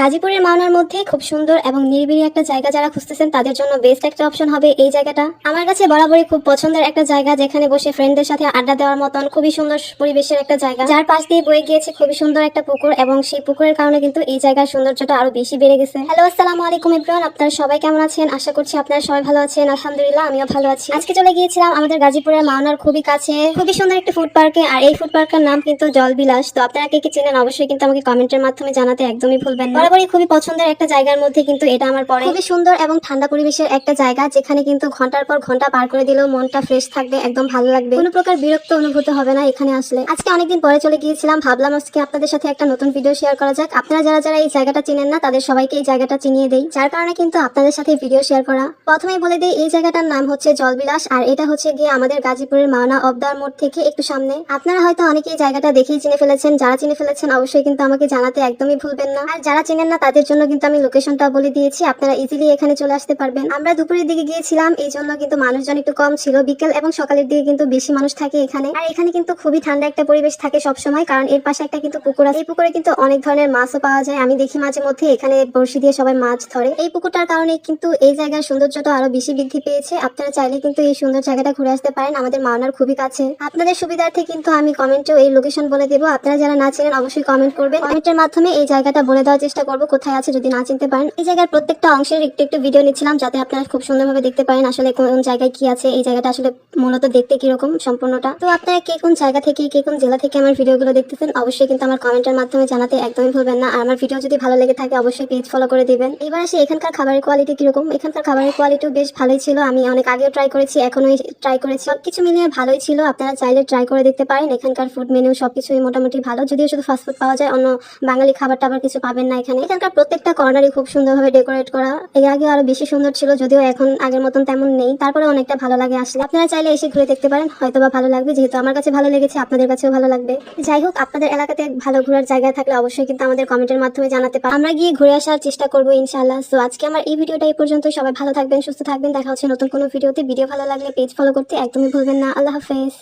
গাজীপুরের মাওনার মধ্যে খুব সুন্দর এবং নিরিবিলি একটা জায়গা যারা খুঁজতেছেন তাদের জন্য বেস্ট একটা অপশন হবে এই জায়গাটা। আমার কাছে বরাবরই খুব পছন্দের একটা জায়গা, যেখানে বসে ফ্রেন্ডদের সাথে আড্ডা দেওয়ার মতন খুবই সুন্দর পরিবেশের একটা জায়গা, যার পাশ দিয়ে বয়ে গিয়েছে খুবই সুন্দর একটা পুকুর, এবং সেই পুকুরের কারণে কিন্তু এই জায়গার সৌন্দর্যটা আরো বেশি বেড়ে গেছে। হ্যালো, আসসালামু আলাইকুম এভরিওয়ান, আপনারা সবাই কেমন আছেন? আশা করছি আপনারা সবাই ভালো আছেন। আলহামদুলিল্লাহ, আমিও ভালো আছি। আজকে চলে গিয়েছিলাম আমাদের গাজীপুরের মাওনার খুবই কাছে খুবই সুন্দর একটা ফুড পার্কে, আর এই ফুড পার্কের নাম কিন্তু জলবিলাস। তো আপনারা কে চেনেন অবশ্যই কিন্তু আমাকে কমেন্টের মাধ্যমে জানাতে একদমই ভুলবেন না। বরাবরই খুবই পছন্দের একটা জায়গার মধ্যে কিন্তু এটা আমার পড়ে। খুবই সুন্দর এবং ঠান্ডা পরিবেশের একটা জায়গা, যেখানে কিন্তু ঘন্টার পর ঘন্টা পার করে দিলেও মনটা ফ্রেশ থাকবে, একদম ভালো লাগবে, কোনো প্রকার বিরক্ত অনুভূত হবে না এখানে আসলে। আজকে অনেকদিন পরে চলে গিয়েছিলাম, ভাবলাম আজকে আপনাদের সাথে একটা নতুন ভিডিও শেয়ার করা যাক। আপনারা যারা যারা এই জায়গাটা চিনেন না তাদের সবাইকে এই জায়গাটা চিনিয়ে দেই, যার কারণে কিন্তু আপনাদের সাথে ভিডিও শেয়ার করা। প্রথমেই বলে দেই এই জায়গাটার নাম হচ্ছে জলবিলাস, আর এটা হচ্ছে গিয়ে আমাদের গাজীপুরের মাওনা অবদার মোড় থেকে একটু সামনে। আপনারা হয়তো অনেকেই জায়গাটা দেখেই চিনে ফেলেছেন, যারা চিনে ফেলেছেন অবশ্যই কিন্তু আমাকে জানাতে একদমই ভুলবেন না। আর যারা চিনেন না তাদের জন্য কিন্তু আমি লোকেশনটা বলে দিয়েছি, আপনারা ইজিলি এখানে চলে আসতে পারবেন। আমরা দুপুরের দিকে গিয়েছিলাম, এই জন্য কিন্তু মানুষজন একটু কম ছিল। বিকেল এবং সকালের দিকে কিন্তু বেশি মানুষ থাকে এখানে, আর এখানে কিন্তু খুবই ঠান্ডা একটা পরিবেশ থাকে সব সময়, কারণ এর পাশে একটা কিন্তু পুকুর আছে। এই পুকুরে কিন্তু অনেক ধরনের মাছও পাওয়া যায়, আমি দেখি মাঝে মধ্যে এখানে বড়শি দিয়ে সবাই মাছ ধরে। এই পুকুরটার কারণে কিন্তু এই জায়গার সৌন্দর্যটা আরো বেশি বৃদ্ধি পেয়েছে। আপনারা চাইলে কিন্তু এই সুন্দর জায়গাটা ঘুরে আসতে পারেন, আমাদের মাওনার খুবই কাছে। আপনাদের সুবিধার্থে কিন্তু আমি কমেন্টেও এই লোকেশন বলে দেবো, আপনারা যারা না চিনেন অবশ্যই কমেন্ট করবেন। কমেন্টের মাধ্যমে এই জায়গাটা বলে দেওয়ার চেষ্টা করবো কোথায় আছে, যদি না চিনতে পারেন। এই জায়গার প্রত্যেকটা অংশের একটু একটু ভিডিও নিচ্ছিলাম, যাতে আপনারা খুব সুন্দরভাবে দেখতে পারেন আসলে কোন জায়গায় কি আছে, এই জায়গাটা আসলে মূলত দেখতে কিরকম সম্পূর্ণটা। তো আপনারা কে কোন জায়গা থেকে, কে কোন জেলা থেকে আমার ভিডিওগুলো দেখতেছেন অবশ্যই কিন্তু আমার কমেন্টের মাধ্যমে জানাতে একদমই ভুলবেন না। আর আমার ভিডিও যদি ভালো লেগে থাকে অবশ্যই পেজ ফলো করে দিবেন। এবার আসি এখানকার খাবারের কোয়ালিটি কিরকম। এখানকার খাবারের কোয়ালিটিও বেশ ভালোই ছিল, আমি অনেক আগেও ট্রাই করেছি, এখনো ট্রাই করেছি, সবকিছু মিলিয়ে ভালোই ছিল। আপনারা চাইলে ট্রাই করে দেখতে পারেন। এখানকার ফুড মেনু সবকিছুই মোটামুটি ভালো, যদিও শুধু ফাস্টফুড পাওয়া যায়, অন্য বাঙালি খাবার টাবার কিছু পাবেন না এখানে। এখানকার প্রত্যেকটা কর্নারই খুব সুন্দরভাবে ডেকোরেট করা, এর আগে আরো বেশি সুন্দর ছিল, যদিও এখন আগের মতন তেমন নেই, তারপরে অনেকটা ভালো লাগে আসলে। আপনারা চাইলে এসে ঘুরে দেখতে পারেন, হয়তোবা ভালো লাগবে, যেহেতু আমার কাছে ভালো লেগেছে আপনাদের কাছেও ভালো লাগবে। যাই হোক, আপনাদের এলাকাতে ভালো ঘোরার জায়গা থাকলে অবশ্যই কিন্তু আমাদের কমেন্টের মাধ্যমে জানাতে পারেন, আমরা গিয়ে ঘুরে আসার চেষ্টা করবো ইনশাআল্লাহ। সো আজকে আমার এই ভিডিওটা এই পর্যন্ত। সবাই ভালো থাকবেন, সুস্থ থাকবেন, দেখা হচ্ছে নতুন কোনো ভিডিওতে। ভিডিও ভালো লাগলে পেজ ফলো করতে একদমই ভুলবেন না। আল্লাহ হাফেজ।